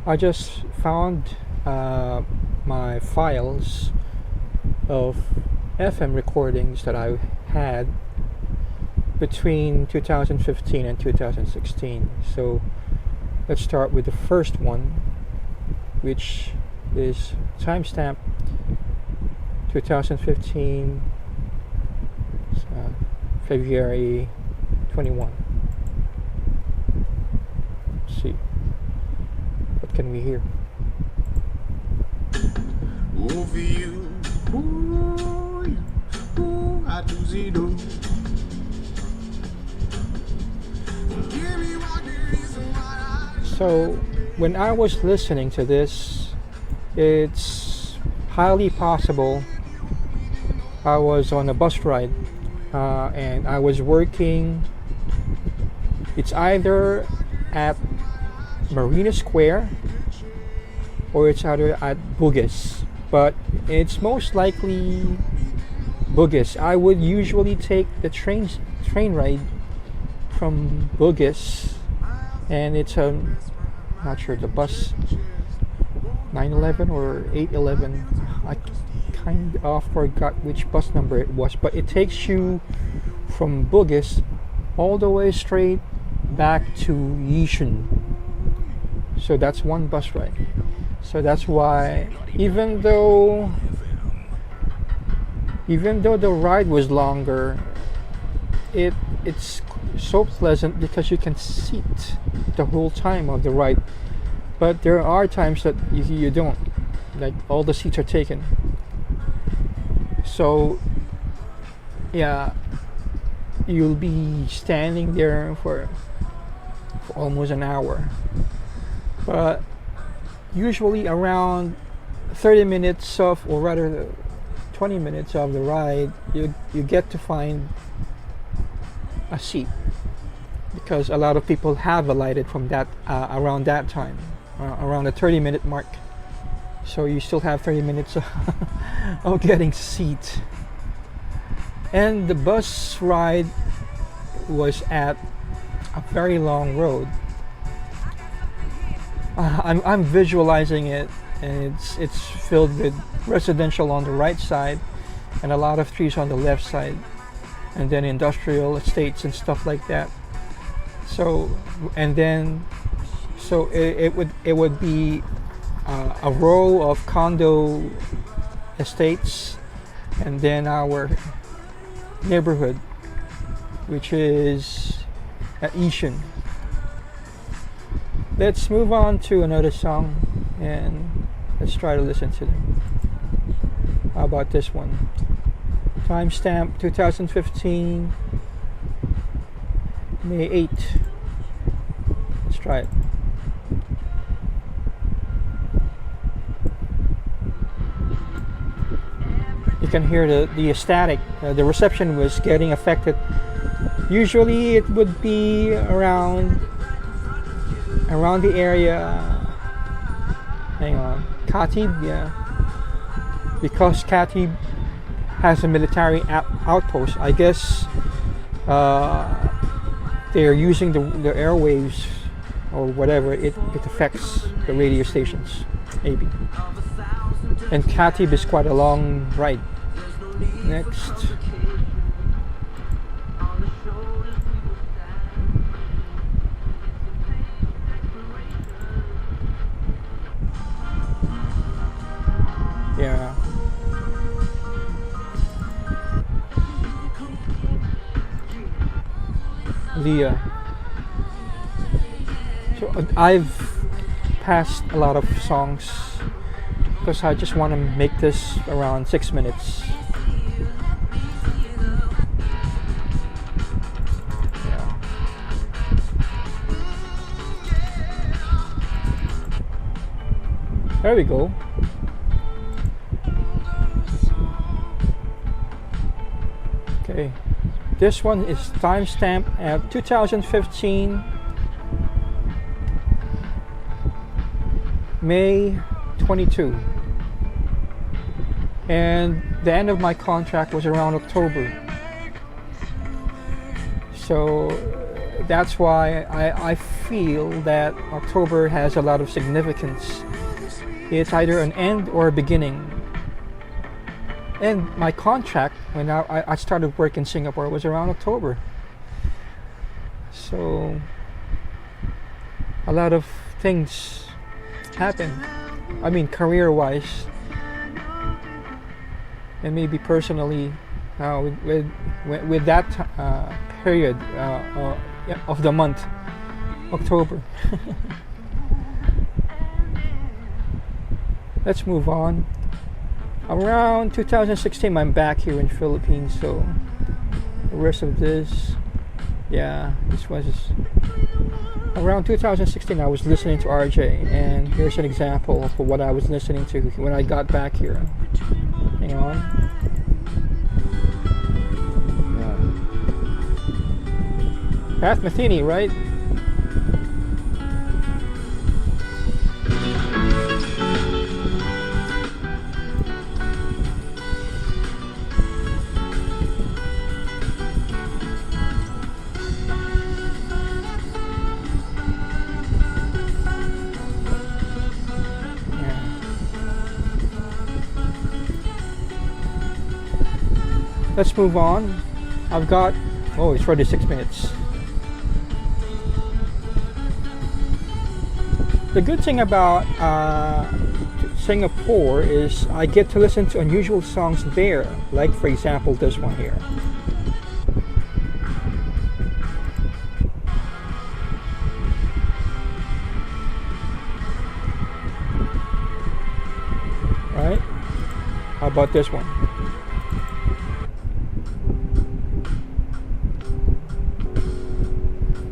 I just found my files of FM recordings that I had between 2015 and 2016. So let's start with the first one, which is timestamp 2015 February 21. Let's see, what can we hear? Over you, ooh, ooh, I do see do. So when I was listening to this, it's highly possible I was on a bus ride and I was working. It's either at Marina Square or it's either at Bugis, but it's most likely Bugis. I would usually take the train ride from Bugis, and it's not sure, the bus 911 or 811. I kind of forgot which bus number it was, but it takes you from Bugis all the way straight back to Yishun. So that's one bus ride. So that's why, even though the ride was longer, it's so pleasant because you can sit the whole time of the ride. But there are times that you don't, like all the seats are taken. So yeah, you'll be standing there for almost an hour. But usually around 30 minutes of, or rather 20 minutes of the ride, you get to find a seat, because a lot of people have alighted from that around that time, around the 30-minute mark. So you still have 30 minutes of getting seat. And the bus ride was at a very long road. I'm visualizing it, and it's filled with residential on the right side and a lot of trees on the left side, and then industrial estates and stuff like that. So it would be a row of condo estates, and then our neighborhood, which is at Yishun. Let's move on to another song and let's try to listen to them. How about this one? Timestamp 2015 May 8. Let's try it. You can hear the static. The reception was getting affected. Usually it would be around the area. Hang on, Khatib, yeah. Because Khatib has a military outpost, I guess they're using the airwaves or whatever. It affects the radio stations, maybe. And Khatib is quite a long ride. Next. Yeah. Leah. So I've passed a lot of songs because I just want to make this around 6 minutes. Yeah. There we go. Okay, this one is timestamp at 2015 May 22, and the end of my contract was around October. So that's why I feel that October has a lot of significance. It's either an end or a beginning. And my contract when I started work in Singapore was around October. So a lot of things happen. I mean, career-wise, and maybe personally, with that period of the month, October. Let's move on. Around 2016, I'm back here in Philippines, so the rest of this, yeah, this was around 2016. I was listening to RJ, and here's an example of what I was listening to when I got back here. Hang on. Pat Metheny, right? Let's move on. I've got, oh, it's already 6 minutes. The good thing about Singapore is I get to listen to unusual songs there, like for example this one here. Right? How about this one?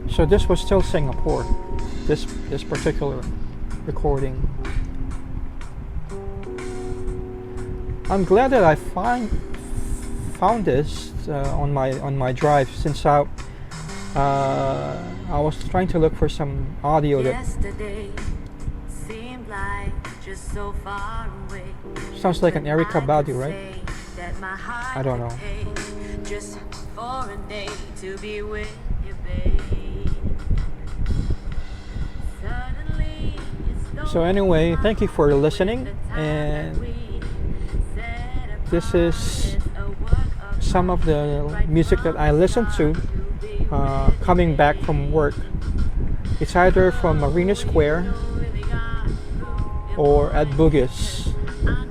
So this was still Singapore, this particular recording. I'm glad that I found this on my drive, since I was trying to look for some audio that sounds like an Erykah Badu, right? I don't know. Just for a day to be with you, babe. So anyway, thank you for listening, and this is some of the music that I listen to coming back from work. It's either from Marina Square or at Bugis.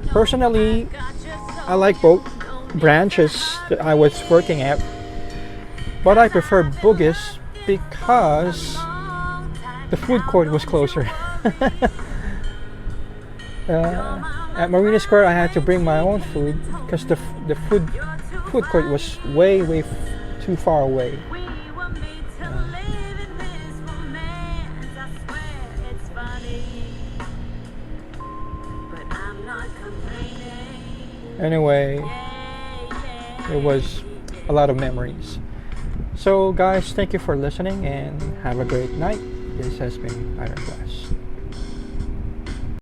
Personally, I like both branches that I was working at, but I prefer Bugis because the food court was closer. At Marina Square, I had to bring my own food because the food court was way too far away. Anyway, it was a lot of memories. So guys, thank you for listening and have a great night. This has been Iron Glass.